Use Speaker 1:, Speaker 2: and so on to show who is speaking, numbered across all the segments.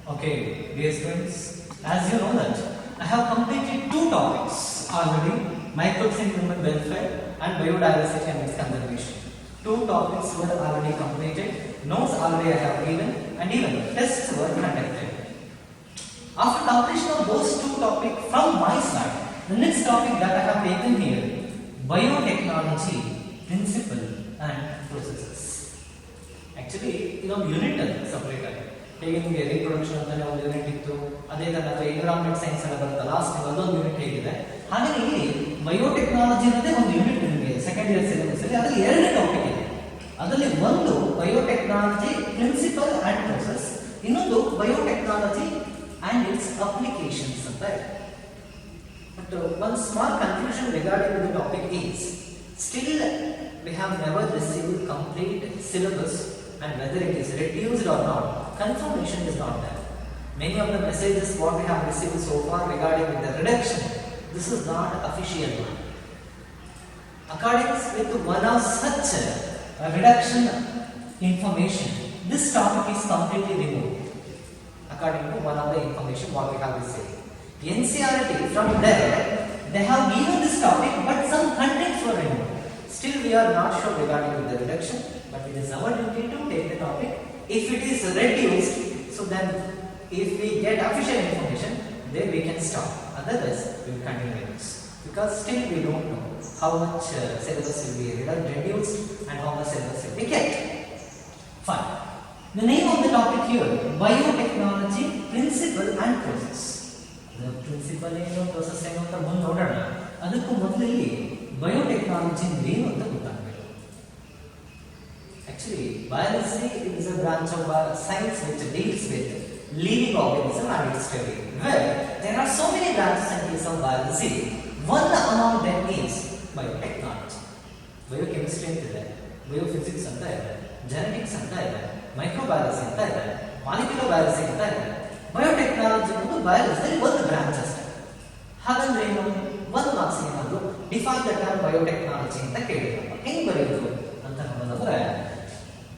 Speaker 1: Okay, dear students, as you know that I have completed two topics already, microbes in human welfare and biodiversity and its conservation. Two topics were already completed, notes already I have given and even tests were conducted. After completion of those two topics from my side, the next topic that I have taken here, biotechnology, principle and processes. Actually, ಇದೊಂದು unit ಅದು separate ಆಗಿ ಹೇಗೆ ನಿಮಗೆ reproduction ಅಂತಾನೆ ಒಂದು unit ಇತ್ತು, ಅದೇ ತರ ಅಥವಾ ಎನ್ವಿರಾನ್ಮೆಂಟ್ ಸೈನ್ಸ್ ಎಲ್ಲ ಬರುತ್ತೆ ಲಾಸ್ಟ್ ಅದೊಂದು ಯೂನಿಟ್ ಹೇಗಿದೆ. ಹಾಗೆ ಇಲ್ಲಿ ಬಯೋಟೆಕ್ನಾಲಜಿ ಅನ್ನೋದೇ ಒಂದು ಯೂನಿಟ್ ನಿಮಗೆ ಸೆಕೆಂಡ್ ಇಯರ್ ಸಿಲೆಬಸ್ ಅಲ್ಲಿ ಅದರಲ್ಲಿ ಎರಡು ಟಾಪಿಕ್ ಇದೆ. ಅದರಲ್ಲಿ ಒಂದು ಬಯೋಟೆಕ್ನಾಲಜಿ ಪ್ರಿನ್ಸಿಪಲ್ ಅಂಡ್ ಪ್ರೊಸೆಸ್, ಇನ್ನೊಂದು ಬಯೋಟೆಕ್ನಾಲಜಿ ಅಂಡ್ ಇಟ್ಸ್ ಅಪ್ಲಿಕೇಶನ್ಸ್ ಅಂತ ಇದೆ. But one small confusion regarding the topic is still we have never received complete syllabus and whether it is reduced or not, confirmation is not there. Many of the messages what we have received so far regarding the reduction, this is not official one. According with one of such reduction information, this topic is completely removed. According to one of the information what we have received. NCERT from there, they have given this topic but some contents were removed. Still we are not sure regarding the reduction, but it is our duty to take the topic. If it is reduced, so then if we get official information, then we can stop. Otherwise, we will continue this. Because still we don't know how much syllabus will be reduced and how much syllabus will be kept. Fine. The name of the topic here, biotechnology, principle and process. Principle ಏನು process ಏನು ಅಂತ ಮುಂದೆ ನೋಡೋಣ. ಅದಕ್ಕೂ ಮೊದಲು ಇಲ್ಲಿ biotechnology ಏನು ಅಂತ ಗೊತ್ತಾಗಬೇಕು. Actually, biology is a branch of science which deals with living organism and its study. Well, there are so many branches in case of biology. One among them is biotechnology. Biochemistry ಅಂತ ಇದೆ, biophysics ಅಂತ ಇದೆ, genetics ಅಂತ ಇದೆ, microbiology ಅಂತ ಇದೆ, molecular biology ಅಂತ ಇದೆ. ಬಯೋಟೆಕ್ನಾಲಜಿ ಒಂದು ಬಯಾಲಜಿಯಲ್ಲಿ ಒಂದು ಬ್ರಾಂಚ್ ಅಷ್ಟೇ. ಹಾಗಂದ್ರೆ ಏನು, ಒಂದು ಮಾರ್ಕ್ಸ್ ಏನಾದ್ರು ಡಿಫೈನ್ ದ ಟರ್ಮ್ ಬಯೋಟೆಕ್ನಾಲಜಿ ಅಂತ ಕೇಳಿದ್ರು. ಹೆಂಗ್ ಬರೆಯೋದು ಅಂತ ನೋಡೋದಾದ್ರೆ,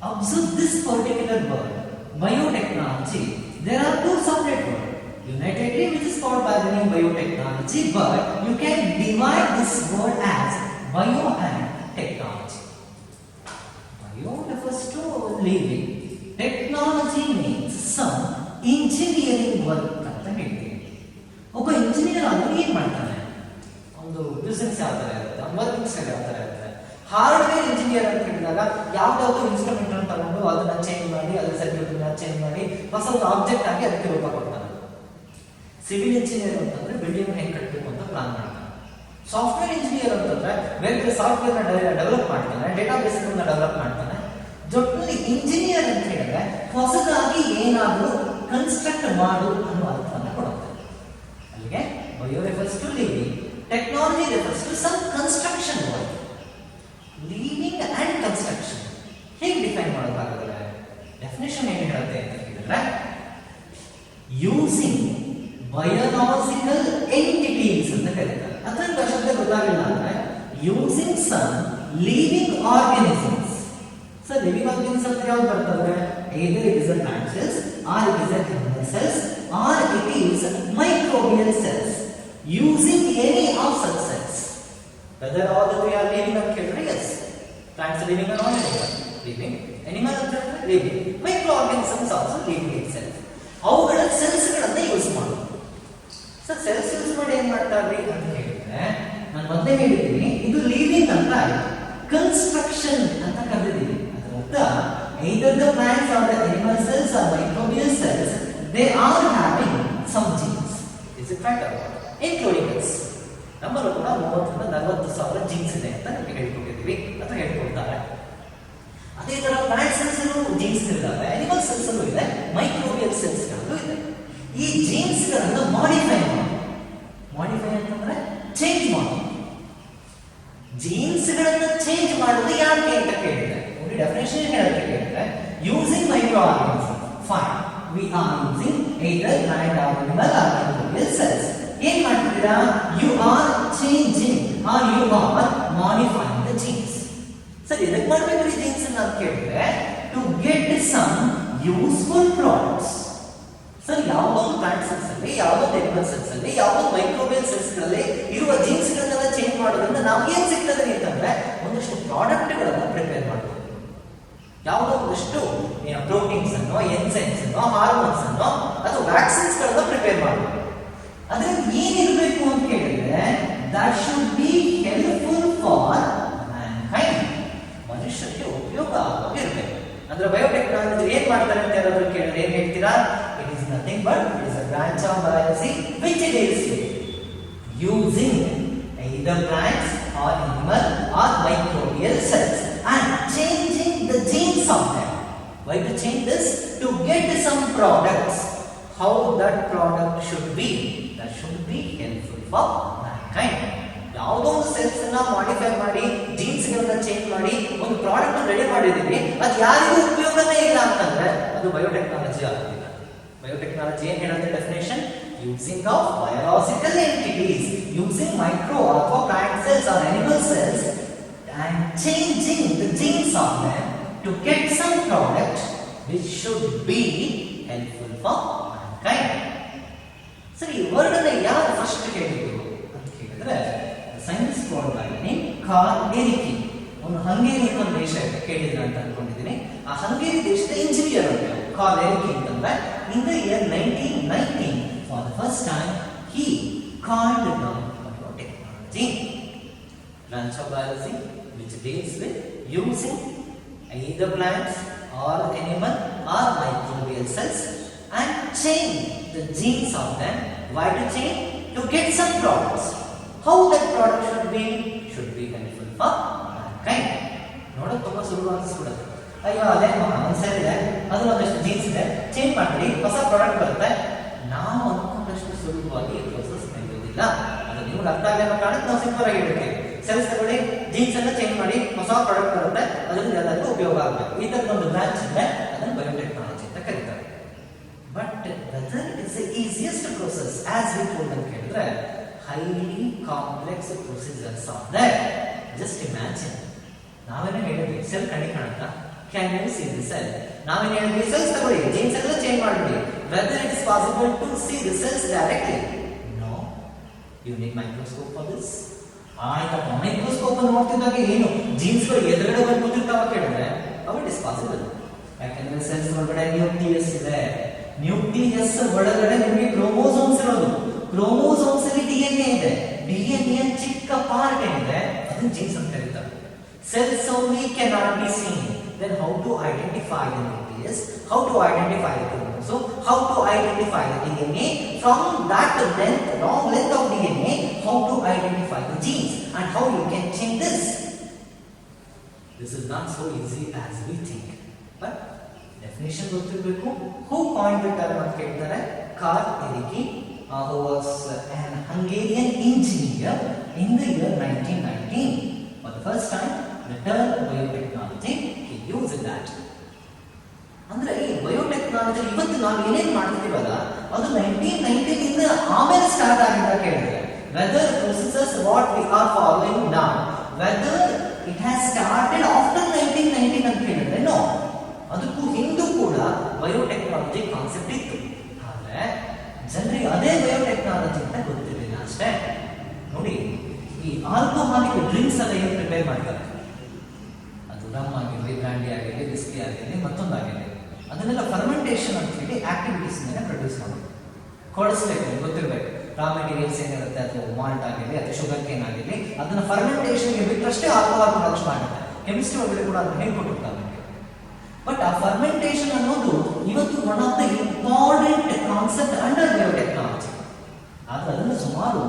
Speaker 1: observe this particular word biotechnology. There are two separate words. Unitedly which is called by the name biotechnology, but you can divide this word as bio and technology. Bio refers to living. Technology means some engineering work ಅಂತ ಹೇಳ್ತೀವಿ. ಒಬ್ಬ engineer ಆದ್ರೂ ಏನ್ ಮಾಡ್ತಾನೆ, ಒಂದು business ಯಾವ ತರ ಇರುತ್ತೆ, ವರ್ಕಿಂಗ್ ಸ್ಟೈಲ್ ಯಾವ ತರ ಇರುತ್ತೆ. ಹಾರ್ಡ್ವೇರ್ ಇಂಜಿನಿಯರ್ ಅಂತ ಹೇಳಿದಾಗ ಯಾವ್ದಾವ್ದು ಇನ್ಸ್ಟ್ರೂಮೆಂಟ್ ಅನ್ನು ತಗೊಂಡು ಅದನ್ನ ಚೇಂಜ್ ಮಾಡಿ ಅದ್ರ ಸರ್ಕ್ಯೂಟ್ ಚೇಂಜ್ ಮಾಡಿ ಹೊಸ ಒಂದು ಆಬ್ಜೆಕ್ಟ್ ಆಗಿ ಅದಕ್ಕೆ ರೂಪ ಕೊಡ್ತಾನೆ. ಸಿವಿಲ್ ಇಂಜಿನಿಯರ್ ಅಂತಂದ್ರೆ ಬಿಲ್ಡಿಂಗ್ ಹೆಂಗ್ ಕಟ್ಟಬೇಕು ಅಂತ ಪ್ಲಾನ್ ಮಾಡ್ತಾನೆ. ಸಾಫ್ಟ್ವೇರ್ ಇಂಜಿನಿಯರ್ ಅಂತಂದ್ರೆ ಬೇರೆ ಸಾಫ್ಟ್ವೇರ್ ನ ಡೆವಲಪ್ ಮಾಡ್ತಾನೆ, ಡೇಟಾ ಬೇಸ್ ಡೆವಲಪ್ ಮಾಡ್ತಾನೆ. ಜೊತೆಲಿ ಇಂಜಿನಿಯರ್ ಅಂತ ಹೇಳಿದ್ರೆ ಹೊಸದಾಗಿ ಏನಾದರೂ ಕನ್ಸ್ಟ್ರಕ್ಟ್ ಮಾಡು ಅನ್ನೋ ಅರ್ಥವನ್ನು ಕೊಡುತ್ತೆ. ಅಲ್ಲಿಗೆ bio refers to living, technology refers to some construction work. Living and construction ಹೇಗೆ ಡಿಫೈನ್ ಮಾಡೋದಾಗಲ್ಲ, ಡೆಫಿನೇಷನ್ ಏನು ಹೇಳುತ್ತೆ ಅಂತ ಹೇಳಿದ್ರೆ, ಯೂಸಿಂಗ್ ಬಯೋಲಾಜಿಕಲ್ ಎಂಟಿಟೀಸ್ ಅಂತ ಕರೀತಾರೆ. ಅದರ ಶಬ್ದ ಗೊತ್ತಾಗಿಲ್ಲ ಅಂದ್ರೆ using some living organisms. So living organisms ಯಾವ್ದು ಬರ್ತವೆ, either it is a plant cells or it is a animal cells or it is microbial cells. Using any of such cells, whether all the three are living or killing, yes, plants are living or not living, animal are living, microorganisms also living itself. ಅವುಗಳ cells ಗಳನ್ನ use ಮಾಡೋದು. So cells use ಮಾಡಿ ಏನ್ ಮಾಡ್ತಾರೆ ಅಂತ ಹೇಳಿದ್ರೆ, ನಾನು ಮೊದಲೇ ಹೇಳಿದ್ದೀನಿ ಇದು ಲಿವಿಂಗ್ ಅಂತ ಆಯ್ತು, ಕನ್ಸ್ಟ್ರಕ್ಷನ್ ಅಂತ ಕರೆದಿದ್ದೀವಿ. Either the plants or the animal cells or microbial cells, they are having some genes. Is it right or not? Including us. ನಮ್ಮಲ್ಲೂ ಕೂಡ 30,000 ಜೀನ್ಸ್ ಇದೆ ಅಂತ ನಿಮಗೆ ಹೇಳ್ಕೊಟ್ಟಿದ್ದೀವಿ ಅಥವಾ ಹೇಳ್ಕೊಡ್ತಾರೆ. ಅದೇ ತರ ಪ್ಲಾಂಟ್ ಸೆಲ್ಸ್ ಜೀನ್ಸ್ ಇದ್ದಾವೆ, ಅನಿಮಲ್ ಸೆಲ್ಸ್ ಇದೆ, ಮೈಕ್ರೋಬಿಯಲ್ ಸೆಲ್ಸ್ ಇದೆ. ಈ ಜೀನ್ಸ್ ಗಳನ್ನು ಮಾಡಿಫೈ ಅಂತಂದ್ರೆ ಚೇಂಜ್ ಮಾಡೋದು. ಜೀನ್ಸ್ ಗಳನ್ನ ಚೇಂಜ್ ಮಾಡೋದು ಯಾಕೆ ಅಂತ ಕೇಳಿದ್ರೆ, ಡೆಫಿನೇಷನ್ ಹೇಳಕ್ಕೆ ಕೇಳಿದ್ರೆ, using microorganism. Fine, we are using either plant or animal or microbial cells. ಏನ್ ಮಾಡ್ತೀರಾ, you are changing are you are modifying the genes. ಸರಿ, ಇದಕ್ಕೆ ಮಾಡಬೇಕ್ರಿ ಜೀನ್ಸ್ ಅಂತ ಕೇಳಿದ್ರೆ, to get some useful products. ಸರಿ, ಅನಿಮಲ್ ಸೆಲ್ಸ್ ಅಲ್ಲಿ ಯಾವುದೋ ಮೈಕ್ರೋಬಿಯಲ್ ಸೆಲ್ಸ್ ಗಳಲ್ಲಿ ಇರುವ ಜೀನ್ಸ್ ಗಳನ್ನೆಲ್ಲ ಚೇಂಜ್ ಮಾಡೋದ್ರಿಂದ ನಮ್ಗೆ ಏನ್ ಸಿಗ್ತದೆ ಅಂತಂದ್ರೆ ಒಂದಷ್ಟು ಪ್ರಾಡಕ್ಟ್ ಗಳನ್ನ ಪ್ರಿಪೇರ್ ಮಾಡಬಹುದು. ಯಾವುದೋ ಒಂದಷ್ಟು ಪ್ರೋಟೀನ್ಸ್ ಅನ್ನೋ ಎನ್ಸೈಮ್ಸ್ ಅನ್ನೋ ಹಾರ್ಮೋನ್ಸ್ ಅನ್ನೋ ಅಥವಾ ವ್ಯಾಕ್ಸಿನ್ಸ್ ಗಳನ್ನ ಪ್ರಿಪೇರ್ ಮಾಡಬಹುದು. ಅದ್ರಲ್ಲಿ ಏನಿರಬೇಕು ಅಂತ ಕೇಳಿದ್ರೆ that should be helpful for Mankind, ಮನುಷ್ಯರಿಗೆ ಉಪಯೋಗ ಆಗಿರ್ಬೇಕು. ಅಂದ್ರೆ ಬಯೋಟೆಕ್ನಾಲಜಿ ಏನ್ ಮಾಡ್ತಾರೆ ಅಂತ ಯಾರಾದ್ರೂ ಕೇಳಿದ್ರೆ ಏನ್ ಹೇಳ್ತೀರಾ? It is nothing but it is a branch of biology which deals using either plants or animal or microbial cells and changing the genes of them. Why to change this? To get some products. How that product should be? That should be helpful for mankind. ಯಾವುದೋ ಒಂದು cells ಅನ್ನ modify ಮಾಡಿ jeans ಗಳನ್ನ change ಮಾಡಿ ಒಂದು product ready ಮಾಡಿದೀವಿ, ಅದು ಯಾರಿಗೂ ಉಪಯೋಗನೇ ಇಲ್ಲ ಅಂತಂದ್ರೆ ಅದು ಬಯೋಟೆಕ್ನಾಲಜಿ ಆಗೋದಿಲ್ಲ. ಬಯೋಟೆಕ್ನಾಲಜಿ ಏನ್ ಹೇಳುತ್ತೆ definition? Using of biological entities, using micro or plant cells or animal cells and changing the genes of them to get some product which should be helpful for mankind. ಸರಿ, word ಅನ್ನ ಯಾರು first ಹೇಳಿದ್ರು ಅಂತ ಕೇಳಿದ್ರೆ science word by Karl ಎರಿಕಿ. ಒಂದು Hungary ಒಂದು ದೇಶ ಕೇಳಿದ್ರ ಅಂತ ಅನ್ಕೊಂಡಿದ್ದೀನಿ. ಆ ಹಂಗೇರಿ ದೇಶದ ಇಂಜಿನಿಯರ್ ಅಂತ ಕಾರ್ಲ್ ಎರಿಕಿ ಅಂತಂದ್ರೆ in the year 1919 for the first time he coined the term biotechnology, branch of biology which deals with using either plants or animal or microbial cells and change the genes of them. Why to change? To get some products. How that product should be helpful for mankind. ನೋಡೋಕೆ ತುಂಬಾ ಸುಲಭ ಅನಿಸ್ಬಿಡುತ್ತೆ. ಅಯ್ಯೋ ಅದೇ ಒಂದು cell ಇದೆ, ಅದು ಒಂದಷ್ಟು jeans ಇದೆ, ಚೇಂಜ್ ಮಾಡಿ ಹೊಸ ಪ್ರಾಡಕ್ಟ್ ಬರುತ್ತೆ. ನಾವು ಅನ್ಕೊಂಡಷ್ಟು ಸುಲಭವಾಗಿ ಈ ಪ್ರೋಸೆಸ್ ನಡೆಯೋದಿಲ್ಲ. ಅದು ನಿಮ್ಗೆ ಅರ್ಥ ಆಗಲ್ಲ ಕಾರಣಕ್ಕೆ ನಾವು ಸಿಂಪಲ್ ಆಗಿ ಹೇಳ್ತೀವಿ, ಸೆಲ್ಸ್ ತಗೊಳ್ಳಿ, ಜೀನ್ಸ್ ಎಲ್ಲ ಚೇಂಜ್ ಮಾಡಿ ಹೊಸ ಪ್ರಾಡಕ್ಟ್ ಬರುತ್ತೆ, ಅದರಿಂದ ಎಲ್ಲರಿಗೂ ಉಪಯೋಗ ಆಗಬೇಕು. ಈ ತರ ಒಂದು ಬ್ರಾಂಚ್ ಇದೆ, ಅದನ್ನು ಬಯೋಟೆಕ್ನಾಲಜಿ ಅಂತ ಕರೀತಾರೆ. But whether it is the easiest process as we told ಅಂತ ಕೇಳಿದ್ರೆ highly complex procedures are there. Just imagine, ನಾವೇನೇ ಹೇಳಿದ್ವಿ ಸೆಲ್ ಕಣ್ಣಿಗೆ ಕಾಣುತ್ತಾ? Can you see the cell? ನಾವೇನೇ ಹೇಳಿದ್ವಿ ಸೆಲ್ಸ್ ತಗೊಳ್ಳಿ, ಜೀನ್ಸ್ ಎಲ್ಲ ಚೇಂಜ್ ಮಾಡಿದ್ವಿ. Whether it is possible to see the cells directly? No. You need microscope for this. ಆಯ್ತಪ್ಪ, microscope ಅನ್ನು ನೋಡ್ತಿದ್ದಾಗ ಏನು ಜೀನ್ಸ್ ಗಳು ಎದುರುಗಡೆ ಬಂದು ಕೂತಿರ್ತಾವ ಕೇಳಿದ್ರೆ how it is possible? ಯಾಕಂದ್ರೆ ಸೆಲ್ಸ್ ಒಳಗಡೆ ನ್ಯೂಕ್ಲಿಯಸ್ ಇದೆ. ನ್ಯೂಕ್ಲಿಯಸ್ ಒಳಗಡೆ ನಿಮಗೆ ಕ್ರೋಮೋಸೋಮ್ಸ್ ಇರೋದು. ಕ್ರೋಮೋಸೋಮ್ಸ್ ಅಲ್ಲಿ ಡಿಎನ್ಎ ಇದೆ. ಡಿಎನ್ಎ ಚಿಕ್ಕ ಪಾರ್ಟ್ ಏನಿದೆ ಅದನ್ನ ಜೀನ್ಸ್ ಅಂತ ಕರೀತಾರೆ. Cells only cannot be seen. Then how to identify the nucleus? How to identify the chromosome? How to identify the DNA? From that length, long length of DNA, how to identify the genes and how you can change this? This is not so easy as we think. But definition ಗೊತ್ತಿರಬೇಕು. Who coined the term ಅಂತ ಕೇಳ್ತಾರೆ? Karl Ereky, who was an Hungarian engineer in the year 1919. For the first time, the term biotechnology, he used that. ಅಂದ್ರೆ ಈ biotechnology ಇವತ್ತು ನಾವು ಏನೇನು ಮಾಡ್ತಿದ್ದೀವಲ್ಲ ಅದು 1919 ಇಂದ ಆಮೇಲೆ ಸ್ಟಾರ್ಟ್ ಆಗಿದ್ದ ಕೇಳಿದ್ರೆ whether processes what we are following now, whether it has started after 1919 ಅಂತ ಕೇಳಿದ್ರೆ ನೋ, ಅದಕ್ಕೂ ಹಿಂದೂ ಕೂಡ ಬಯೋಟೆಕ್ನಾಲಜಿ ಕಾನ್ಸೆಪ್ಟ್ ಇತ್ತು. ಆದ್ರೆ ಜನರಿಗೆ ಅದೇ ಬಯೋಟೆಕ್ನಾಲಜಿ ಅಂತ ಗೊತ್ತಿರಲಿಲ್ಲ ಅಷ್ಟೇ. ನೋಡಿ, ಈ ಆಲ್ಕೋಹಾಲಿಕ್ ಡ್ರಿಂಕ್ಸ್ ಎಲ್ಲ ಏನು ಪ್ರಿಪೇರ್ ಮಾಡ್ತಾರೆ, ಅದು ರಮ್ ಆಗಿರಲಿ, ಬ್ರ್ಯಾಂಡಿ ಆಗಿರಲಿ, ವಿಸ್ಕಿ ಆಗಿರಲಿ, ಮತ್ತೊಂದಾಗಿರಲಿ, ಅದನ್ನೆಲ್ಲ ಫರ್ಮೆಂಟೇಷನ್ ಅಂತ ಹೇಳಿ ಆಕ್ಟಿವಿಟೀಸ್ ಮೇಲೆ ಪ್ರೊಡ್ಯೂಸ್ ಮಾಡೋದು. ಕೊಡಿಸ್ಬೇಕು, ಗೊತ್ತಿರಬೇಕು ರಾ ಮೆಟೀರಿಯಲ್ಸ್ ಏನಿರುತ್ತೆ, ಅಥವಾ ಮಾಲ್ಟ್ ಆಗಿರಲಿ ಅಥವಾ ಶುಗರ್ ಕೇನ್ ಆಗಿರಲಿ, ಅದನ್ನ ಫರ್ಮೆಂಟೇಷನ್ಗೆ ಬಿಟ್ಟಷ್ಟೇ ಆಲ್ಕೋಹಾಲ್ ಪ್ರೊಡಕ್ಷನ್ ಮಾಡುತ್ತೆ. ಕೆಮಿಸ್ಟ್ರಿ ಒಳಗಡೆ ಕೂಡ ಅದನ್ನ ಹೇಳ್ಕೊಟ್ಟಿರ್ತಾರೆ. ಬಟ್ ಆ ಫರ್ಮೆಂಟೇಷನ್ ಅನ್ನೋದು ಇವತ್ತು one of the important concept under biotechnology. ಆದ್ರೆ ಅದನ್ನು ಸುಮಾರು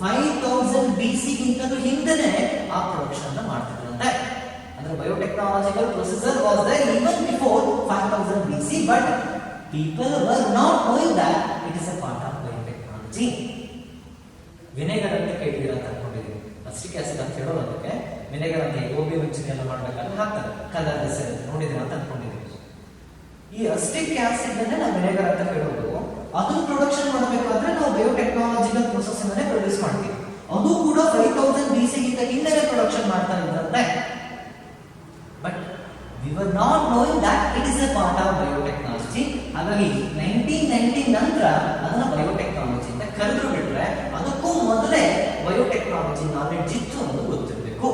Speaker 1: 5000 BC ಗಿಂತಲೂ ಹಿಂದೆನೆ ಆ ಪ್ರೊಡಕ್ಷನ್ ಅನ್ನು ಮಾಡ್ತಿದ್ರಂತೆ. ಅಂದ್ರೆ biotechnological procedure was there even before 5000 BC, but people were not knowing that it is a part of biotechnology. Vinegar ಅಂತ ಕೇಳಿದಿರ ಅಂತ ಅನ್ಕೊಂಡಿದ್ದೀವಿ. ಅಸಿಟಿಕ್ ಆಸಿಡ್ ಅಂತ ಹೇಳೋದಕ್ಕೆ ವಿನೆಗರ್ ಅಂತ ಗೋಬಿ ಮಿರ್ಚಿ ಎಲ್ಲ ಮಾಡ್ಬೇಕಾದ್ರೆ ಹಾಕ್ತಾರೆ, ಕಲರ್ಲೆಸ್ ಇರುತ್ತೆ, ನೋಡಿದಿರ ಅಂತ ಅನ್ಕೊಂಡಿದ್ದೀವಿ. ಈ ಅಸಿಟಿಕ್ ಆಸಿಡ್ ಅನ್ನ ನಾವು ವಿನೆಗರ್ ಅಂತ ಹೇಳೋದು, ಅದನ್ನ ಪ್ರೊಡಕ್ಷನ್ ಮಾಡಬೇಕಾದ್ರೆ ನಾವು ಬಯೋಟೆಕ್ನಾಲಜಿಕಲ್ ಪ್ರೊಸೆಸ್ ಇಂದನೇ ಪ್ರೊಡ್ಯೂಸ್ ಮಾಡ್ತೀವಿ. ಅದು ಕೂಡ 5000 BC ಗಿಂತ ಹಿಂದೆನೇ ಪ್ರೊಡಕ್ಷನ್ ಮಾಡ್ತಾ ಇದ್ದಂತೆ. But we were not knowing that it is A part of biotechnology. ಹಾಗಾಗಿ 1919 ನಂತರ ಅದನ್ನ ಬಯೋಟೆಕ್ನಾಲಜಿ ಅಂತ ಕರೆದ್ರು ಬಿಟ್ರೆ ಅದಕ್ಕೂ ಮೊದಲೇ ಬಯೋಟೆಕ್ನಾಲಜಿ ನಾಲೆಡ್ಜ್ ಇತ್ತು ಅನ್ನೋದು ಗೊತ್ತಿರಬೇಕು.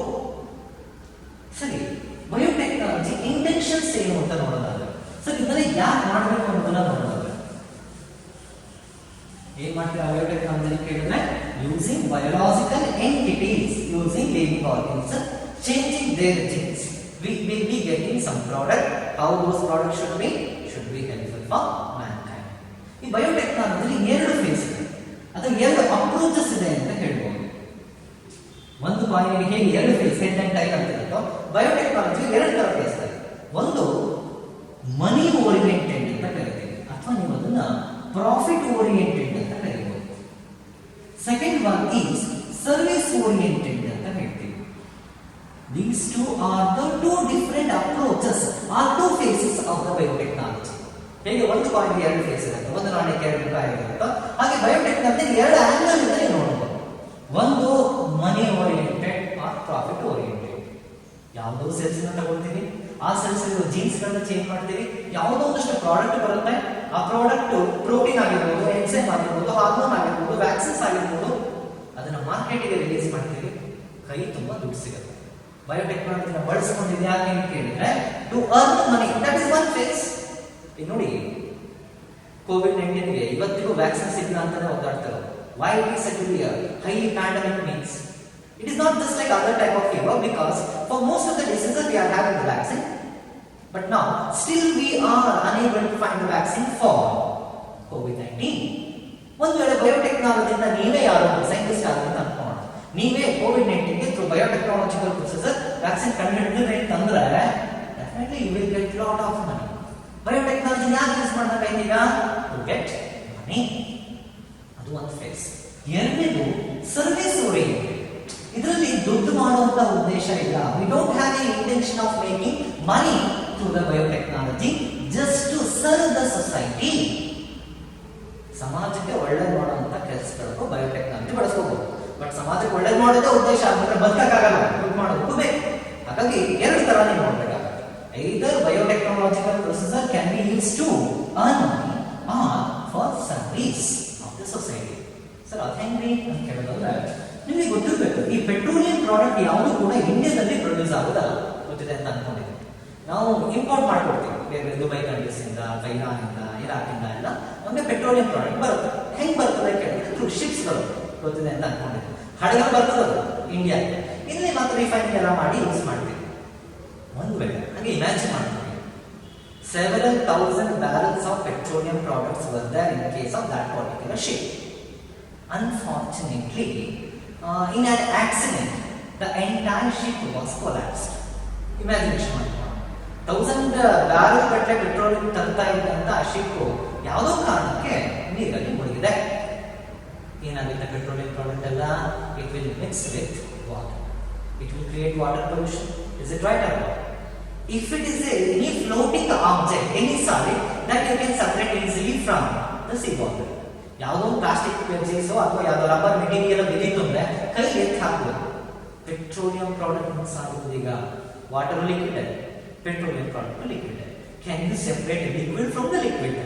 Speaker 1: ಸರಿ, ಬಯೋಟೆಕ್ನಾಲಜಿ ಇಂಟೆನ್ಷನ್ಸ್ ಏನು ಅಂತ ನೋಡೋದಾದ್ರೆ, ಸರಿ ಇದನ್ನ ಯಾಕೆ ಮಾಡಬೇಕು ಅನ್ನೋದನ್ನ ನೋಡೋದಾದ್ರೆ ಏನ್ ಮಾಡ್ತೀರಾ ಬಯೋಟೆಕ್ನಾಲಜಿ ಕೇಳಿದ್ರೆ, using biological entities, using living organism, changing their genes, we will be getting some product. How those products should be helpful for mankind. ಈ ಬಯೋಟೆಕ್ನಾಲಜಿ ಎರಡು ಫೇಸ್ ಇದೆ ಅಥವಾ ಎರಡು ಅಪ್ರೋಚಸ್ ಇದೆ ಅಂತ ಹೇಳ್ಬೋದು. ಒಂದು ಕಾಯಿನ್ ಹೇಗೆ ಎರಡು ಫೇಸ್ ಹೆಡ್ ಅಂಡ್ ಟೈಲ್ ಅಂತ ಇರುತ್ತೋ, ಬಯೋಟೆಕ್ನಾಲಜಿ ಎರಡು ತರ ಫೇಸ್ ಇದೆ. ಒಂದು ಮನಿ ಓರಿಯೆಂಟೆಡ್ ಅಂತ ಕರಿತೀವಿ, ಅಥವಾ ನೀವು ಅದನ್ನ ಪ್ರಾಫಿಟ್ ಓರಿಯೆಂಟೆಡ್ ಅಂತ ಕರೀಬಹುದು. Second one is service oriented ಅಂತ ಹೇಳ್ತೀವಿ. These two are the two different approaches or two phases of the biotechnology. ಹೇಗೆ ಒಂದು ಕಾಯಿನ್ ಎರಡು ಫೇಸ್ ಇರುತ್ತೆ, ಒಂದು ನಾಣ್ಯಕ್ಕೆ ಎರಡು ಮುಖ ಇರುತ್ತೆ, ಹಾಗೆ ಬಯೋಟೆಕ್ನಾಲಜಿ ಎರಡು ಆಂಗಲ್ ಇಂದ ನೋಡಬಹುದು. ಒಂದು ಮನಿ ಓರಿಯೆಂಟೆಡ್ ಆರ್ ಪ್ರಾಫಿಟ್ ಓರಿಯೆಂಟೆಡ್. ಯಾವುದೋ ಸೆಲ್ಸ್ ನ ತಗೊಳ್ತೀವಿ, ಆ ಸೆಲ್ಸ್ ಜೀನ್ಸ್ ಗಳನ್ನ ಚೇಂಜ್ ಮಾಡ್ತೀವಿ, ಯಾವುದೋ ಒಂದಷ್ಟು ಪ್ರಾಡಕ್ಟ್ ಬರುತ್ತೆ, ಆ ಪ್ರಾಡಕ್ಟ್ ಪ್ರೋಟೀನ್ ಆಗಿರ್ಬೋದು, ಎನ್ಸೈಮ್ ಆಗಿರ್ಬೋದು, ಹಾರ್ಮೋನ್ ಆಗಿರ್ಬೋದು, ವ್ಯಾಕ್ಸಿನ್ಸ್ ಆಗಿರ್ಬೋದು, ಅದನ್ನ ಮಾರ್ಕೆಟ್ಗೆ ರಿಲೀಸ್ ಮಾಡ್ತೀವಿ, ಕೈ ತುಂಬಾ ದುಡ್ಡು ಸಿಗುತ್ತೆ. ಬಯೋಟೆಕ್ನಾಲಜಿನ ಬಳಸಿಕೊಂಡಿದೆ ಯಾಕೆ ಅಂತ ಕೇಳಿದ್ರೆ, to earn money, that is one phase. ಈಗ ನೋಡಿ, ಕೋವಿಡ್-19 ಇವತ್ತಿಗೂ ವ್ಯಾಕ್ಸಿನ್ಸ್ ಇಲ್ಲ ಅಂತಾನೆ ಒದ್ದಾಡ್ತಾರೆ. Why it is such a highly pandemic means it is not just like other type of fever, because for most of the diseases we are having the vaccine, but now still we are unable to find the vaccine for COVID-19. ಒಂದು ವೇಳೆ ಬಯೋಟೆಕ್ನಾಲಜಿನ ನೀವೇ ಯಾರು scientist ಆಗಿ ಅನ್ಕೋಣ, ನೀವೇ ಕೋವಿಡ್-19 ಗೆ through biotechnological processor vaccine ಕಂಡುಹಿಡಿದ್ರೆ ಅಂತಂದ್ರೆ definitely you will get lot of money. Biotechnology ಯಾಕೆ ಯೂಸ್ ಮಾಡಬೇಕಾಯ್ತೀಗ? To get money. ಅದು ಒಂದು ಫೇಸ್. ಎರಡನೇದು ಸರ್ವಿಸ್ ಓರಿಯೆಂಟೆಡ್. ಇದರಲ್ಲಿ ದುಡ್ಡು ಮಾಡುವಂತ ಉದ್ದೇಶ ಇಲ್ಲ. We don't have a intention of making money through the biotechnology, just to serve the society. ಸಮಾಜಕ್ಕೆ ಒಳ್ಳೇದು ಮಾಡುವಂತ ಕೆಲಸಗಳಿಗೂ ಬಯೋಟೆಕ್ನಾಲಜಿ ಬಳಸ್ಕೋಬಹುದು. ಬಟ್ ಸಮಾಜಕ್ಕೆ ಒಳ್ಳೇದು ಮಾಡೋದೇ ಉದ್ದೇಶ ಆಗಿದ್ರೆ ಬದುಕಕ್ಕಾಗಲ್ಲ, ದುಡ್ಡು ಮಾಡೋದಕ್ಕೂ ಬೇಕು. ಹಾಗಾಗಿ ಎರಡು ತರ ನೀವು ನೋಡ್ಬೇಕಾಗುತ್ತೆ. Either biotechnological processor can be use to earn money or for service of the society. Sir ಅದು ಹೆಂಗ್ರಿ ಅಂತ ಕೇಳೋದಾದ್ರೆ, ನಿಮಗೆ ಗೊತ್ತಿರಬೇಕು, ಈ ಪೆಟ್ರೋಲಿಯಂ ಪ್ರಾಡಕ್ಟ್ ಯಾವುದು ಕೂಡ ಇಂಡಿಯಾದಲ್ಲಿ ಪ್ರೊಡ್ಯೂಸ್ ಆಗೋದಲ್ಲ. ಗೊತ್ತಿದೆ ಅಂತ ಅನ್ಕೊಂಡಿದ್ದೀನಿ. ನಾವು ಇಂಪೋರ್ಟ್ ಮಾಡ್ಕೊಡ್ತೀವಿ ಬೇರೆ ದುಬೈ ಕಂಟ್ರೀಸ್ ಇಂದ, ಇರಾನ್ ಇಂದ, ಇರಾಕ್ ಇಂದ ಎಲ್ಲ ನಮಗೆ ಪೆಟ್ರೋಲಿಯಂ ಪ್ರಾಡಕ್ಟ್ ಬರುತ್ತೆ. ಹೆಂಗ್ ಬರ್ತದೆ ಕೇಳಿದ್ರೆ ಥ್ರೂ ಶಿಪ್ಸ್ ಬರುತ್ತೆ. ಗೊತ್ತಿದೆ ಅಂತ ಅನ್ಕೊಂಡಿದ್ದೀನಿ. ಹಡಗ ಬರ್ತದೆ ಇಂಡಿಯಾ, ಇಲ್ಲಿ ಮಾತ್ರ ರಿಫೈನಿಂಗ್ ಎಲ್ಲ ಮಾಡಿ ಯೂಸ್ ಮಾಡ್ತೀವಿ. ಒಂದು ವೇಳೆ ಹಾಗೆ ಇಮ್ಯಾಜಿನ್ ಮಾಡ್ತೀವಿ, several thousand barrels of petroleum products were there in case of that particular ship. Unfortunately, in an accident, the entire ship was collapsed. Imagination ಮಾಡ್ಕೊಳ್ಳಿ, 1000 ಬ್ಯಾರಲ್ ಗಟ್ಟಲೆ ಪೆಟ್ರೋಲಿಯಂ ತರ್ತಾ ಇದ್ದಂತ ಆ ಶಿಪ್ ಯಾವುದೋ ಕಾರಣಕ್ಕೆ ನೀರಲ್ಲಿ ಮುಳುಗಿದೆ. ಏನಾಗುತ್ತೆ ಪೆಟ್ರೋಲಿಯಂ ಪ್ರಾಡಕ್ಟ್ ಎಲ್ಲ? It will mix with water. It will create water pollution. Is it right or not? If it is any floating object, any solid that you can separate easily from the sea water. ಯಾವುದೋ plastic ವೆಜ್ಜೀಸೋ ಅಥವಾ ಯಾವುದೋ rubber material ಬಿದ್ದಿತ್ತು ಅಂದ್ರೆ ಕೈ ಎತ್ತಿ ಹಾಕಬಹುದು. Petroleum product mix ಆಗುವುದು. ಈಗ water liquid, petroleum product liquid. Can you separate liquid from the liquid?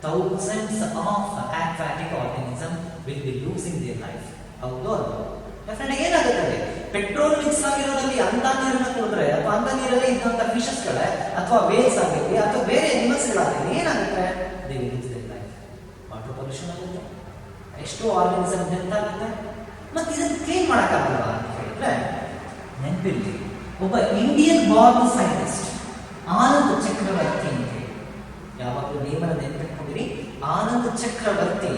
Speaker 1: Thousands of aquatic organisms will be losing their life. ಹೌದು ಅಲ್ವಾ? ಡೆಫಿನೆಟ್ ಏನಾಗುತ್ತೆ, ಪೆಟ್ರೋಲ್ ಮಿಕ್ಸ್ ಆಗಿರೋದ್ರಲ್ಲಿ ಅಂತ ನೀರನ್ನ ಕುಡಿದ್ರೆ ಅಥವಾ ಅಂತ ನೀರಲ್ಲಿ ಇದ್ದಂತ ಫಿಶಸ್ ಗಳೇ ಅಥವಾ ವೇಲ್ಸ್ ಆಗಿರಲಿ ಅಥವಾ ಬೇರೆ ಅನಿಮಲ್ಸ್ ಗಳಾಗಲಿ ಏನಾಗುತ್ತೆ, they will lose their life. Water pollution ಆಗುತ್ತೆ, ಎಷ್ಟೋ ಆರ್ಗನಿಸಮ್ ಡೆತ್ ಆಗುತ್ತೆ. ಮತ್ತೆ ಇದನ್ನು ಕ್ಲೀನ್ ಮಾಡಕ್ಕಾಗಲ್ಲ ಅಂತ ಹೇಳಿದ್ರೆ, ನೆನಪಿಲ್ಲಿ ಒಬ್ಬ Indian Born scientist Anand Chakravarthy ಅಂತ ಹೇಳಿ, ಯಾವಾಗಲೂ ನೇಮನ ನೆನಪಿಟ್ಕೊಂಡಿರಿ, ಆನಂದ್ ಚಕ್ರವರ್ತಿ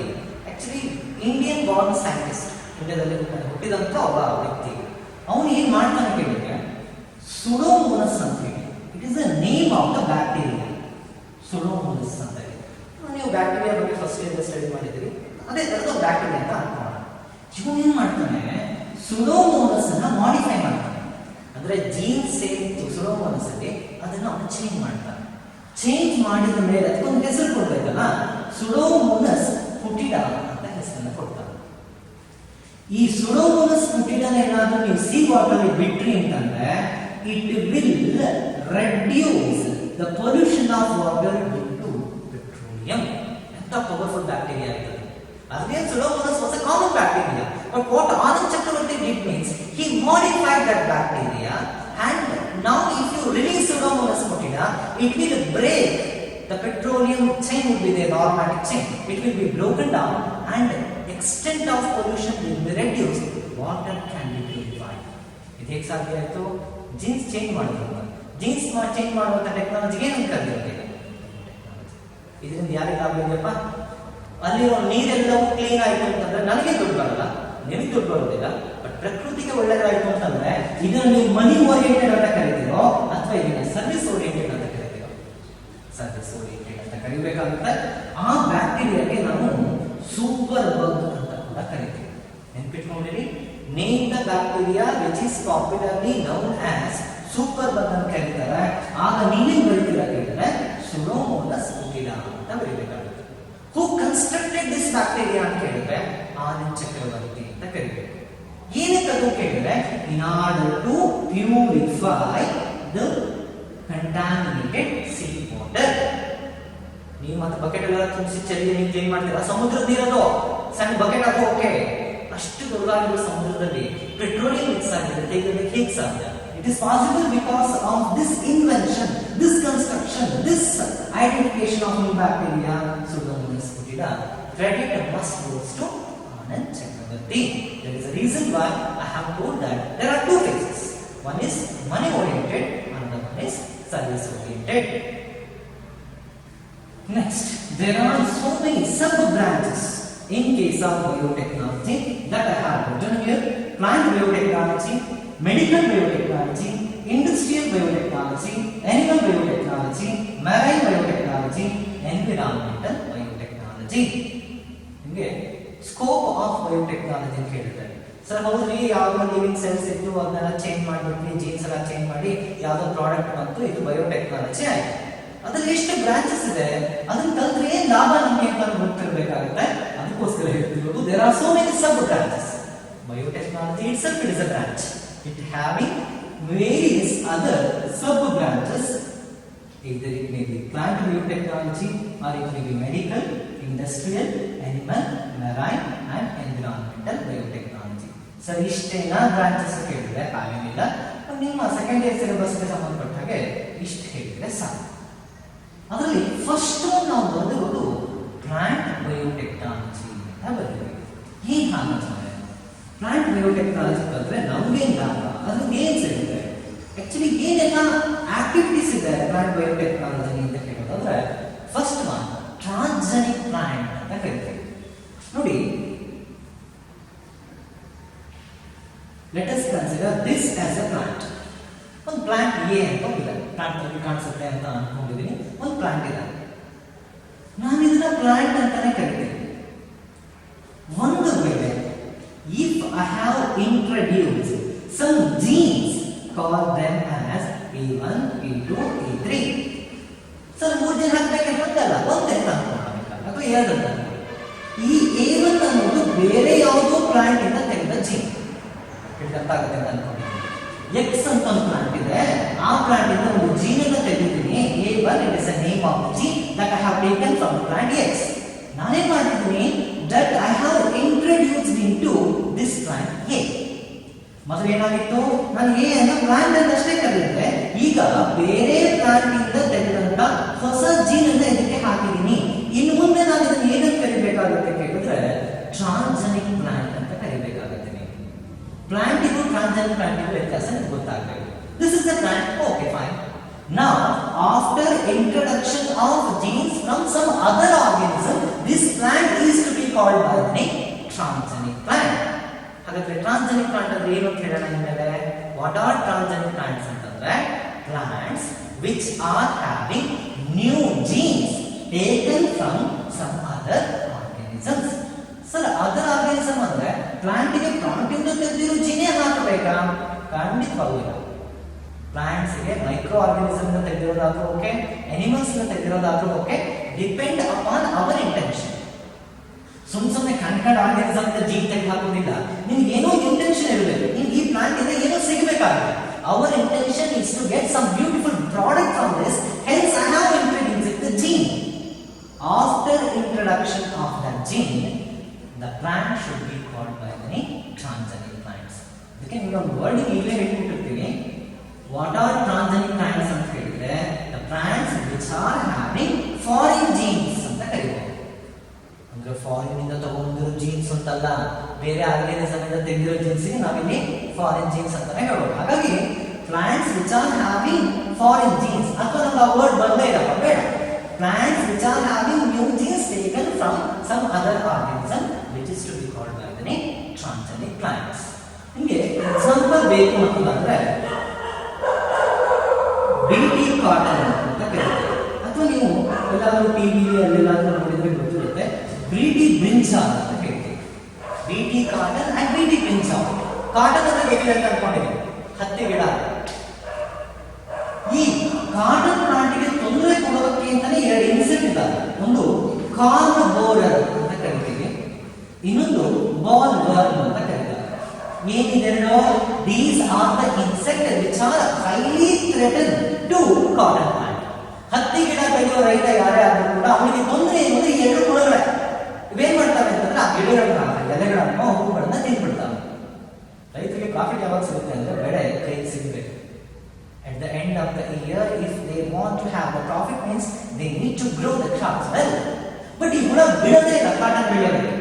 Speaker 1: ಆಕ್ಚುಲಿ ಇಂಡಿಯನ್ ಬಾರ್ನ್ ಸೈಂಟಿಸ್ಟ್, ಇಂಡಿಯಾದಲ್ಲಿ ಹುಟ್ಟಿದಂತ ಒಬ್ಬ ವ್ಯಕ್ತಿ. ಅವನು ಏನ್ ಮಾಡ್ತಾನೆ ಕೇಳಿದ್ರೆ, ಸುಡೋಮೋನಸ್ ಅಂತ ಹೇಳಿ, it is the name of the bacteria. Pseudomonas ಅಂತ ಹೇಳಿ, ನೀವು ಬ್ಯಾಕ್ಟೀರಿಯಾ ಬಗ್ಗೆ ಫಸ್ಟ್ ಇಯರ್ ಸ್ಟಡಿ ಮಾಡಿದ್ದೀರಿ, ಅದೇ ತರದ ಬ್ಯಾಕ್ಟೀರಿಯಾ ಅಂತ ಅನ್ಕೋಣ. ಇವನು ಏನ್ ಮಾಡ್ತಾನೆ, ಸುಡೋಮೋನಸ್ ಅನ್ನ ಮಾಡಿಫೈ ಮಾಡ್ತಾನೆ. ಅಂದ್ರೆ ಜೀನ್ ಸೇಮ್ ಇತ್ತು ಸುಡೋಮೋನಸ್ ಅಲ್ಲಿ, ಅದನ್ನ ಅವನು ಚೇಂಜ್ ಮಾಡ್ತಾನೆ. ಚೇಂಜ್ ಮಾಡಿದ ಮೇಲೆ ಅದಕ್ಕೊಂದು ಹೆಸರು ಕೊಡ್ಬೇಕಲ್ಲ, ಸುಡೋಮೋನಸ್ ಫುಟಿಡಾ ಅಂತ ಹೆಸರನ್ನ ಕೊಡ್ತಾನೆ. ಈ ಸುಡೋಮೋನಸ್ ಫುಟಿಡಾನ ಏನಾದ್ರೂ ನೀವು ಸಿ ವಾಟರ್ ಬಿಟ್ರಿ ಅಂತಂದ್ರೆ, it will reduce the pollution of water due to petroleum. ಎಂತ powerful bacteria chain would be there, the aromatic chain. It will be broken down and extent of pollution will be reduced. Water can be purified. ಇದು ಹೇಗೆ ಸಾಧ್ಯ ಆಯಿತು? Jeans change ಮಾಡೋದು. Jeans change ಮಾಡುವಂಥ ಟೆಕ್ನಾಲಜಿಗೆ ಏನಂತ ಕರೆದಿರೋದಿಲ್ಲ. ಇದರಿಂದ ಯಾರಿಗೆ ಲಾಭ ಇದೆಯಪ್ಪ? ಅಲ್ಲಿರೋ ನೀರೆಲ್ಲವೂ ಕ್ಲೀನ್ ಆಯಿತು ಅಂತಂದ್ರೆ ನನಗೆ ದುಡ್ಡು ಬರಲ್ಲ, ನಿಮಗೆ ದುಡ್ಡು ಬರೋದಿಲ್ಲ. ಬಟ್ ಪ್ರಕೃತಿಗೆ ಒಳ್ಳೇದಾಯಿತು ಅಂತಂದ್ರೆ ಇದನ್ನು ನೀವು ಮನಿ ಓರಿಯೆಂಟೆಡ್ ಅಂತ ಕರಿತೀರೋ ಅಥವಾ ಇದನ್ನ ಸರ್ವಿಸ್ ಓರಿಯೆಂಟೆಡ್ ಅಂತ ಕರಿತೀರೋ? ಸರ್ವಿಸ್ ಓರಿಯೆಂಟೆಡ್ ಅಂತ ಕರಿಬೇಕಾಗುತ್ತೆ. ಆ ಬ್ಯಾಕ್ಟೀರಿಯಾಗೆ ನಾವು ಸೂಪರ್ ಬಗ್ ಅಂತ ಕೂಡ ಕರಿತೀವಿ. ನೆನ್ಪಿಟ್ಕೊಂಡಿರಿ, name the bacteria which is popularly known as super bug ಅಂತ ಕರೀತಾರೆ. ಆಗ ನೀವೇನ್ ಬರೀತೀರಾ ಕೇಳಿದ್ರೆ ಸುಡೋಮೋನಸ್ ಫುಟಿಲಾ ಅಂತ ಬರೀಬೇಕಾಗುತ್ತೆ. ಹೂ ಕನ್ಸ್ಟ್ರಕ್ಟೆಡ್ ದಿಸ್ ಬ್ಯಾಕ್ಟೀರಿಯಾ ಅಂತ ಕೇಳಿದ್ರೆ ಆನಂದ್ ಚಕ್ರವರ್ತಿ ಅಂತ ಕರಿಬೇಕು. ಏನಕ್ಕೆ ಅದು ಕೇಳಿದ್ರೆ in order to purify the contaminated sea water. ನೀವು ಮತ್ತೆ ಬಕೆಟ್ ಎಲ್ಲ ತುಂಬಿಸಿ ಚೆಲ್ಲಿ ನೀವು ಕ್ಲೀನ್ ಮಾಡ್ತೀರಾ? ಸಮುದ್ರದ ನೀರದು ಸಣ್ಣ ಬಕೆಟ್ ಅದು ಓಕೆ. ಅಷ್ಟು ದೊಡ್ಡದಾಗಿರೋ ಸಮುದ್ರದಲ್ಲಿ ಪೆಟ್ರೋಲಿಯಂ ಮಿಕ್ಸ್ ಆಗಿದೆ, ತೆಗೆಯಲಿಕ್ಕೆ ಹೇಗೆ ಸಾಧ್ಯ? It is possible because of this invention, this construction, this identification of new bacteria, Pseudomonas fetida. Credit must goes to Anand Chakravarti. There is a reason why I have told that there are two phases. One is money oriented, another one is service oriented. Next, there are so many sub branches in case of biotechnology that I have written here. Plant biotechnology, medical biotechnology, industrial biotechnology, animal biotechnology, marine biotechnology, environmental biotechnology. ನಿಮಗೆ scope of biotechnology ಅಂತ ಹೇಳಿದ್ದಾರೆ. Sir ಹೌದ್ರಿ, ಯಾವ್ದೋ living cells ಇತ್ತು ಅದನ್ನೆಲ್ಲ change ಮಾಡಿಬಿಟ್ವಿ, jeans ಎಲ್ಲ change ಮಾಡಿ ಯಾವ್ದೋ ಪ್ರಾಡಕ್ಟ್ ಬಂತು, ಇದು ಬಯೋಟೆಕ್ನಾಲಜಿ ಆಯ್ತು. ಅದ್ರಲ್ಲಿ ಎಷ್ಟು ಬ್ರಾಂಚಸ್ ಇದೆ, ಅದನ್ನ ಕಲ್ತ್ರೆ ಏನ್ ಲಾಭ ನಮ್ಗೆ ಅಂತ ಗೊತ್ತಿರಬೇಕಾಗುತ್ತೆ. ಅದಕ್ಕೋಸ್ಕರ ಹೇಳ್ತಿರೋದು there are so many sub branches. Biotechnology itself is a branch. It having various other sub branches. Either it may be plant biotechnology or it may be medical, industrial, animal, marine and environmental biotechnology. So ಇಷ್ಟೇನಾ branches ಕೇಳಿದ್ರೆ ಹಾಗೇನಿಲ್ಲ. ನಿಮ್ಮ second year ಸಿಲೆಬಸ್ಗೆ ಸಂಬಂಧಪಟ್ಟ ಹಾಗೆ ಇಷ್ಟು ಹೇಳಿದ್ರೆ ಸಾಕು. ಅದರಲ್ಲಿ ಫಸ್ಟ್ ನಾವು ಬರೆದಿರೋದು ಪ್ಲಾಂಟ್ ಬಯೋಟೆಕ್ನಾಲಜಿ ಅಂತ ಬರೆದಿದ್ದೀವಿ. ಏನ್ ಹಾಗಾದ್ರೆ ಪ್ಲಾಂಟ್ ಬಯೋಟೆಕ್ನಾಲಜಿ ಕಲಿತ್ರೆ ನಮ್ಗೇನ್ ಲಾಭ, ಅದ್ರಲ್ಲಿ ಏನ್ ಸಿಗುತ್ತೆ, ಆಕ್ಚುಲಿ ಏನೆಲ್ಲ ಆಕ್ಟಿವಿಟೀಸ್ ಇದೆ ಪ್ಲಾಂಟ್ ಬಯೋಟೆಕ್ನಾಲಜಿ ಅಂತ ಕೇಳೋದಾದ್ರೆ ಫಸ್ಟ್ ಒನ್ ಟ್ರಾನ್ಸ್ಜೆನಿಕ್ ಪ್ಲಾಂಟ್ ಅಂತ ಕರಿತೀವಿ. ನೋಡಿ, let us consider this as A plant. ಒಂದು ಪ್ಲಾಂಟ್ ಎ ಅಂತ ಇದೆ, ಪ್ಲಾಂಟ್ ಅಲ್ಲಿ ಕಾಣಿಸುತ್ತೆ ಅಂತ ಅನ್ಕೊಂಡಿದೀನಿ. ಒಂದು ಪ್ಲಾಂಟ್ ಇದೆ, ನಾನು ಇದನ್ನ ಪ್ಲಾಂಟ್ ಅಂತಾನೆ ಕರಿತೀನಿ. ಒಂದು ವೇಳೆ if I have introduced some genes, call them as A1, A2, A3. Sir 3 ಜನ ಹಾಕ್ಬೇಕಂತ ಅಂತಲ್ಲ, ಒಂದೇ ಅನ್ಕೊಳ್ಬೇಕಲ್ಲ ಅಥವಾ ಎರಡಂತ ಅನ್ಕೊಳ್ಳಿ. ಈ A1 ಅನ್ನೋದು ಬೇರೆ ಯಾವುದೋ ಪ್ಲಾಂಟ್ ಇಂದ ತೆಗೆದ ಜೀನ್. ಗೊತ್ತಾಗುತ್ತೆ ಅಂತ ಅನ್ಕೊಂಡಿದ್ದೀನಿ. X ಅಂತ ಒಂದು ಪ್ಲಾಂಟ್ ಇದೆ, ಆ ಪ್ಲಾಂಟ್ ಇಂದ ಒಂದು ಜೀನ್ ಅನ್ನು ತೆಗೆದಿದ್ದೀನಿ. A1 it is a name of the gene that I have taken from the plant X. ನಾನೇನ್ ಮಾಡ್ತಿದ್ದೀನಿ, that I have introduced into this plant A. ಮೊದಲು ಏನಾಗಿತ್ತು, ನಾನು ಎ ಅನ್ನ ಪ್ಲಾಂಟ್ ಅಂತ ಅಷ್ಟೇ ಕರೆದಿದ್ದೆ. ಈಗ ಬೇರೆ ಪ್ಲಾಂಟ್ ಇಂದ ತೆಗೆದಂತ ಹೊಸ ಜೀನ್ ಅನ್ನ ಇದಕ್ಕೆ ಹಾಕಿದ್ದೀನಿ. ಇನ್ನು ಮುಂದೆ ನಾನು ಇದನ್ನ ಏನಂತ ಕರಿಬೇಕಾಗುತ್ತೆ ಕೇಳಿದ್ರೆ ಟ್ರಾನ್ಸ್ಜೆನಿಕ್ ಪ್ಲಾಂಟ್ ಅಂತ ಕರಿಬೇಕಾಗುತ್ತೆ. ನೀವು ಪ್ಲಾಂಟಿಗೂ ಟ್ರಾನ್ಸ್ಜೆನಿಕ್ ಪ್ಲಾಂಟಿಗೂ ವ್ಯತ್ಯಾಸ ಗೊತ್ತಾಗಬೇಕು. This is the plant, okay fine. Now, after introduction of genes from some other organism, this plant is to be called by the name transgenic plant. ಹಾಗಾದ್ರೆ ಟ್ರಾನ್ಸ್ಜೆನಿಕ್ ಪ್ಲಾಂಟ್ ಅಂದ್ರೆ ಏನು ಅಂತ ಹೇಳೋಣ ಇನ್ಮೇಲೆ. ವಾಟ್ ಆರ್ ಟ್ರಾನ್ಸ್ಜೆನಿಕ್ ಪ್ಲಾಂಟ್ಸ್ ಅಂತಂದ್ರೆ plants which are having new genes taken from some other organisms. Sir other organism ಅಂದ್ರೆ ಪ್ಲಾಂಟ್ಗೆ plant ಇಂದ ತೆಗೆದಿರೋ ಜೀನೇ ಹಾಕಬೇಕಾ? ಖಂಡಿತವಾಗಲಿಲ್ಲ. ಪ್ಲಾಂಟ್ಸ್ ಗೆ ಮೈಕ್ರೋ ಆರ್ಗನಿಸಮ್ ಇಂದ ತೆಗೆದಿರೋದಾದ್ರೂ ಓಕೆ, ಅನಿಮಲ್ಸ್ ಇಂದ ತೆಗೆದಿರೋದಾದ್ರೂ okay, depend upon our intention. ಸುಮ್ಮನೆ ಕಣ್ಕಂಡ್ ಆರ್ಗನಿಸಮ್ ಇಂದ ಜೀನ್ ತೆಗೆದು ಹಾಕೋದಿಲ್ಲ. ನಿಮ್ಗೆ ಏನೋ ಇಂಟೆನ್ಷನ್ ಇರಬೇಕು, ನಿಮ್ಗೆ ಈ ಪ್ಲಾಂಟ್ ಇಂದ ಏನೋ ಸಿಗಬೇಕಾಗುತ್ತೆ. Our intention is to get some beautiful product from this, hence I have introduced the gene. After introduction of the gene, the plant should be called by the name transgenic plants. ಅದಕ್ಕೆ ನೀವು ಒಂದು word ಈಗಲೇ ಹೇಳ್ಬಿಟ್ಟಿರ್ತೀವಿ. What are transgenic plants ಅಂತ ಹೇಳಿದ್ರೆ the plants which are having foreign genes. Foreign ಇಂದ ತಗೊಂಡಿರೋ jeans ಅಂತಲ್ಲ, ಬೇರೆ ಆರ್ಗನಿಸಮ್ ಇಂದ ತೆಗೆದಿರೋ ಜೀನ್ಸ್ಗೆ ನಾವಿಲ್ಲಿ ಫಾರಿನ್ ಜೀನ್ಸ್ ಅಂತಾನೆ ಹೇಳೋದು. ಹಾಗಾಗಿ plants which are having foreign genes ಅಥವಾ ನಮ್ಗೆ ಆ ವರ್ಡ್ ಬಂದೇ ಇರಪ್ಪ ಬೇಡ. Plants which are having new genes taken from some other organism which is to be called by the name transgenic plants. ನಿಮಗೆ ಎಕ್ಸಾಂಪಲ್ ಬೇಕು ಅಂತಂದ್ರೆ BT ಕಾಟನ್ ಅಂತ ಕರೀತಾರೆ, ಅಥವಾ ನೀವು ಎಲ್ಲಾದ್ರೂ ಟಿವಿ ಅಲ್ಲೆಲ್ಲಾದ್ರೂ ನೋಡಿದ್ರೆ ಗೊತ್ತಿರುತ್ತೆ BT ಬ್ರಿಂಜಾಲ್ ಅಂತ ಹೇಳ್ತೀವಿ. BT cotton and BT brinjal. Cotton ಅಂದ್ರೆ ಬೇಕಿದೆ ಅಂತ ಅನ್ಕೊಂಡಿದ್ದೀವಿ, ಹತ್ತಿ ಗಿಡ. ಈ ಕಾಟನ್ ಪ್ಲಾಂಟ್ಗೆ ತೊಂದರೆ ಕೊಡೋದಕ್ಕೆ ಅಂತಾನೆ ಎರಡು ಇನ್ಸೆಕ್ಟ್ ಇದ್ದಾವೆ. ಒಂದು ಕಾರ್ನ್ ಬೋರರ್ ಅಂತ ಕರಿತೀವಿ, ಇನ್ನೊಂದು ಬಾಲ್ ವರ್ಮ್ ಅಂತ ಕರೀತಾರೆ. ಏನಿದೆರಡು? These are the insect which are highly threaten to cotton plant. ಹತ್ತಿ ಗಿಡ ಬೆಳೆಯುವ ರೈತ ಯಾರೇ ಆದ್ರೂ ಕೂಡ ಅವನಿಗೆ ತೊಂದರೆ ಏನು ಅಂದ್ರೆ ಎರಡು ಹುಳುಗಳೇ ಇವೇನ್ ಮಾಡ್ತವೆ ಅಂತಂದ್ರೆ ಆ ಗಿಡಗಳನ್ನ, ಎಲೆಗಳನ್ನ, ಹೂವುಗಳನ್ನ ತಿಂದ್ಬಿಡ್ತಾವೆ. ರೈತರಿಗೆ ಪ್ರಾಫಿಟ್ ಯಾವಾಗ ಸಿಗುತ್ತೆ ಅಂದ್ರೆ ಬೆಳೆ ಕೈಗೆ ಸಿಗಬೇಕು. At the end of the year, if they want to have the profit, means they need to grow the crops well. But ಈ ಹುಳ ಬಿಡದೇ ಇಲ್ಲ ಕಾಟನ್ ಬೆಳೆಯೋದಕ್ಕೆ.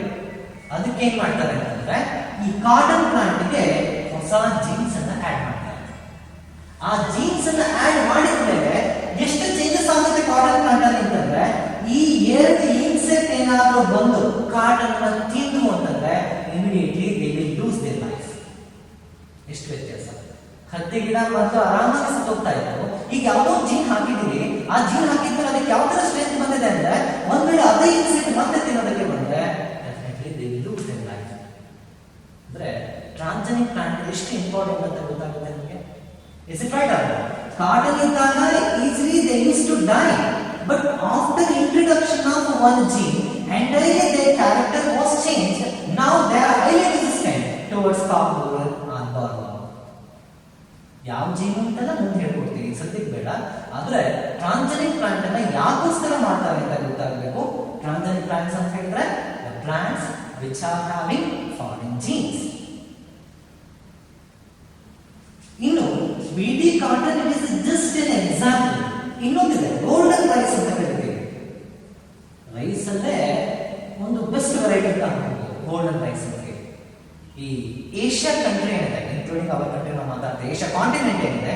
Speaker 1: ಅದಕ್ಕೆ ಏನ್ ಮಾಡ್ತಾರೆ ಅಂತಂದ್ರೆ ಈ ಕಾಟನ್ ಪ್ಲಾಂಟ್ಗೆ ಹೊಸ ಜೀನ್ಸ್ ಅನ್ನ ಆಡ್ ಮಾಡ್ತಾರೆ. ಆ ಜೀನ್ಸ್ ಅನ್ನ ಆಡ್ ಮಾಡಿದ ಮೇಲೆ ಎಷ್ಟು ಚೇಂಜಸ್ ಆಗುತ್ತೆ ಕಾಟನ್ ಪ್ಲಾಂಟ್ ಅಲ್ಲಿ ಅಂತಂದ್ರೆ, ಈ ಎರಡು ಇನ್ಸೆಕ್ಟ್ ಏನಾದ್ರೂ ಬಂದು ಕಾಟನ್ ಅನ್ನ ತಿಂದು ಅಂತಂದ್ರೆ immediately they will lose their life. ಎಷ್ಟು ವ್ಯತ್ಯಾಸ! ಹತ್ತಿ ಗಿಡ ಮತ್ತು ಆರಾಮಾಗಿ ಸತ್ತೋಗ್ತಾ ಇತ್ತು. ಈಗ ಯಾವುದೋ ಜೀನ್ ಹಾಕಿದೀವಿ, ಆ ಜೀನ್ ಹಾಕಿದ್ಮೇಲೆ ಅದಕ್ಕೆ ಯಾವ ತರ ಸ್ಟ್ರೆಂತ್ ಬಂದಿದೆ ಅಂದ್ರೆ ಒಂದ್ ವೇಳೆ ಅದೇ ಇನ್ಸೆಕ್ಟ್ ಮತ್ತೆ ತಿನ್ನೋದಕ್ಕೆ ಬಂದ್ರೆ definitely they will lose their life. ಅಂದ್ರೆ ಟ್ರಾನ್ಸ್ಜೆನಿಕ್ ಪ್ಲಾಂಟ್ ಎಷ್ಟು ಇಂಪಾರ್ಟೆಂಟ್ ಅಂತ ಗೊತ್ತಾಗುತ್ತೆ ನಿಮಗೆ. Is it right? ಕಾಟನ್ ಇದ್ದಾಗ easily they use to die, but after introduction of one gene entirely their character was change. Now they are highly resistant towards corn borer or boll. ಯಾವ gene ಅಂತೆಲ್ಲ ಮುಂದೆ ಹೇಳ್ಕೊಡ್ತೀವಿ, ಸದ್ಯಕ್ಕೆ ಬೇಡ. ಆದ್ರೆ transgenic plant ಅನ್ನ ಯಾಕೋಸ್ಕರ ಮಾಡ್ತಾರೆ ಅಂತ ಗೊತ್ತಾಗಬೇಕು. ಟ್ರಾನ್ಸ್ಜೆನಿಕ್ ಪ್ಲಾಂಟ್ಸ್ ಅಂತ ಹೇಳಿದ್ರೆ the plants which are having foreign genes. ಇನ್ನು BT cotton it is just an example. ಇನ್ನೊಂದಿದೆ ಗೋಲ್ಡನ್ ರೈಸ್ ಅಂತ ಕರಿತೀವಿ. ರೈಸ್ ಅಲ್ಲೇ ಒಂದು ಬೆಸ್ಟ್ ವೆರೈಟಿ ಅಂತ ಅನ್ಬೋದು ಗೋಲ್ಡನ್ ರೈಸ್ ಅಂತ. ಈ ಏಷ್ಯಾ ಕಂಟ್ರಿ ಏನಿದೆ, ಇನ್ಕ್ಲೂಡಿಂಗ್ ಅವರ್ ಕಂಟ್ರಿ ನಾವು ಮಾತಾಡ್ತೇವೆ, ಏಷ್ಯಾ ಕಾಂಟಿನೆಂಟ್ ಏನಿದೆ,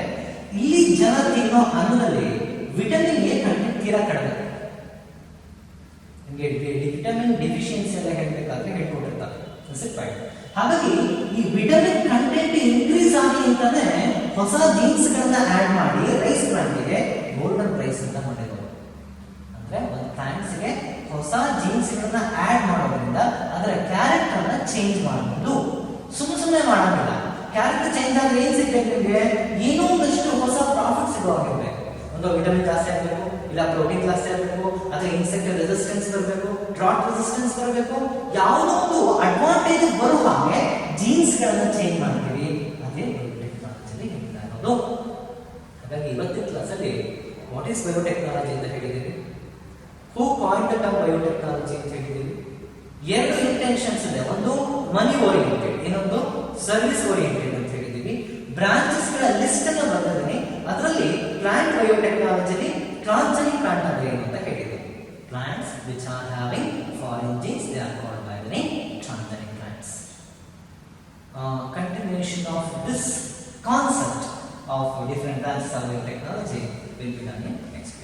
Speaker 1: ಇಲ್ಲಿ ಜನ ತಿನ್ನೋ ಅನ್ನದಲ್ಲಿ ವಿಟಮಿನ್ ಎ ಕಂಟೆಂಟ್ ತೀರಾ ಕಡಿಮೆ. ನಿಮಗೆ ವಿಟಮಿನ್ ಡೆಫಿಷಿಯನ್ಸಿ ಎಲ್ಲ ಹೇಳ್ಬೇಕಾದ್ರೆ ಹೇಳ್ಕೊಟ್ಟಿರ್ತಾರೆ. ಹಾಗಾಗಿ ಈ ವಿಟಮಿನ್ ಕಂಟೆಂಟ್ ಇನ್ಕ್ರೀಸ್ ಆಗಿ ಅಂತಾನೆ ಹೊಸ ಜೀನ್ಸ್ ಗಳನ್ನ ಆಡ್ ಮಾಡಿ ರೈಸ್ ಪ್ಲಾಂಟ್ಗೆ ಗೋಲ್ಡನ್ ರೈಸ್ ಅಂತ ಮಾಡಿರೋದು. ಅಂದ್ರೆ ಒಂದು ಪ್ಲಾಂಟ್ಸ್ ಗೆ ಹೊಸ ಜೀನ್ಸ್ ಗಳನ್ನ ಆಡ್ ಮಾಡೋದ್ರಿಂದ ಅದರ ಕ್ಯಾರೆಕ್ಟರ್ ಅನ್ನ ಚೇಂಜ್ ಮಾಡಬಹುದು. ಸುಮ್ಮನೆ ಮಾಡೋದಿಲ್ಲ. ಕ್ಯಾರೆಕ್ಟರ್ ಚೇಂಜ್ ಆದ್ರೆ ಏನ್ ಸಿಗ್ಬೇಕು ನಿಮಗೆ? ಏನೋ ಒಂದಷ್ಟು ಹೊಸ ಪ್ರಾಫಿಟ್ ಸಿಗೋ ಆಗಿರ್ಬೇಕು. ಒಂದು ವಿಟಮಿನ್ ಜಾಸ್ತಿ ಆಗಬೇಕು, ಇಲ್ಲ ಪ್ರೋಟೀನ್ ಜಾಸ್ತಿ ಆಗಬೇಕು, ಅಥವಾ ಇನ್ಸೆಕ್ಟ್ ರೆಸಿಸ್ಟೆನ್ಸ್ ಬರಬೇಕು, ಡ್ರಾಟ್ ರೆಸಿಸ್ಟೆನ್ಸ್ ಬರಬೇಕು. ಯಾವುದೋ ಒಂದು ಅಡ್ವಾಂಟೇಜ್ ಬರೋ ಹಾಗೆ ಜೀನ್ಸ್ ಗಳನ್ನ ಚೇಂಜ್ ಮಾಡ್ತೀವಿ. ಅದೇ ಬಯೋಟೆಕ್ನಾಲಜಿ ಹೇಳೋದು. ಹಾಗಾಗಿ ಇವತ್ತಿನ ಕ್ಲಾಸಲ್ಲಿ ವಾಟ್ ಈಸ್ ಬಯೋಟೆಕ್ನಾಲಜಿ ಅಂತ ಹೇಳಿದ್ದೀವಿ. ಹೂ ಕಾಯಿನ್ ದ ಟರ್ಮ್ ಬಯೋಟೆಕ್ನಾಲಜಿ ಅಂತ ಹೇಳಿದ್ದೀವಿ. ಎರಡು ಇಂಟೆನ್ಷನ್ಸ್ ಇದೆ, ಒಂದು ಮನಿ ಓರಿಯೆಂಟೆಡ್, ಇನ್ನೊಂದು ಸರ್ವಿಸ್ ಓರಿಯೆಂಟೆಡ್ ಅಂತ ಹೇಳಿದ್ದೀವಿ. ಬ್ರಾಂಚಸ್ ಗಳ ಲಿಸ್ಟ್ ಅನ್ನು ಬರೆದಿದ್ದೀನಿ. ಅದರಲ್ಲಿ ಪ್ಲಾಂಟ್ ಬಯೋಟೆಕ್ನಾಲಜಿಲಿ ಟ್ರಾನ್ಸ್ಜೆನಿಕ್ ಪ್ಲಾಂಟ್ ಅಂದ್ರೆ ಏನು ಅಂತ ಹೇಳಿದ್ದೀವಿ. Plants which are having foreign jeans they are called by the name transgenic plants. Continuation of this concept of different branches of biotechnology will be done in next.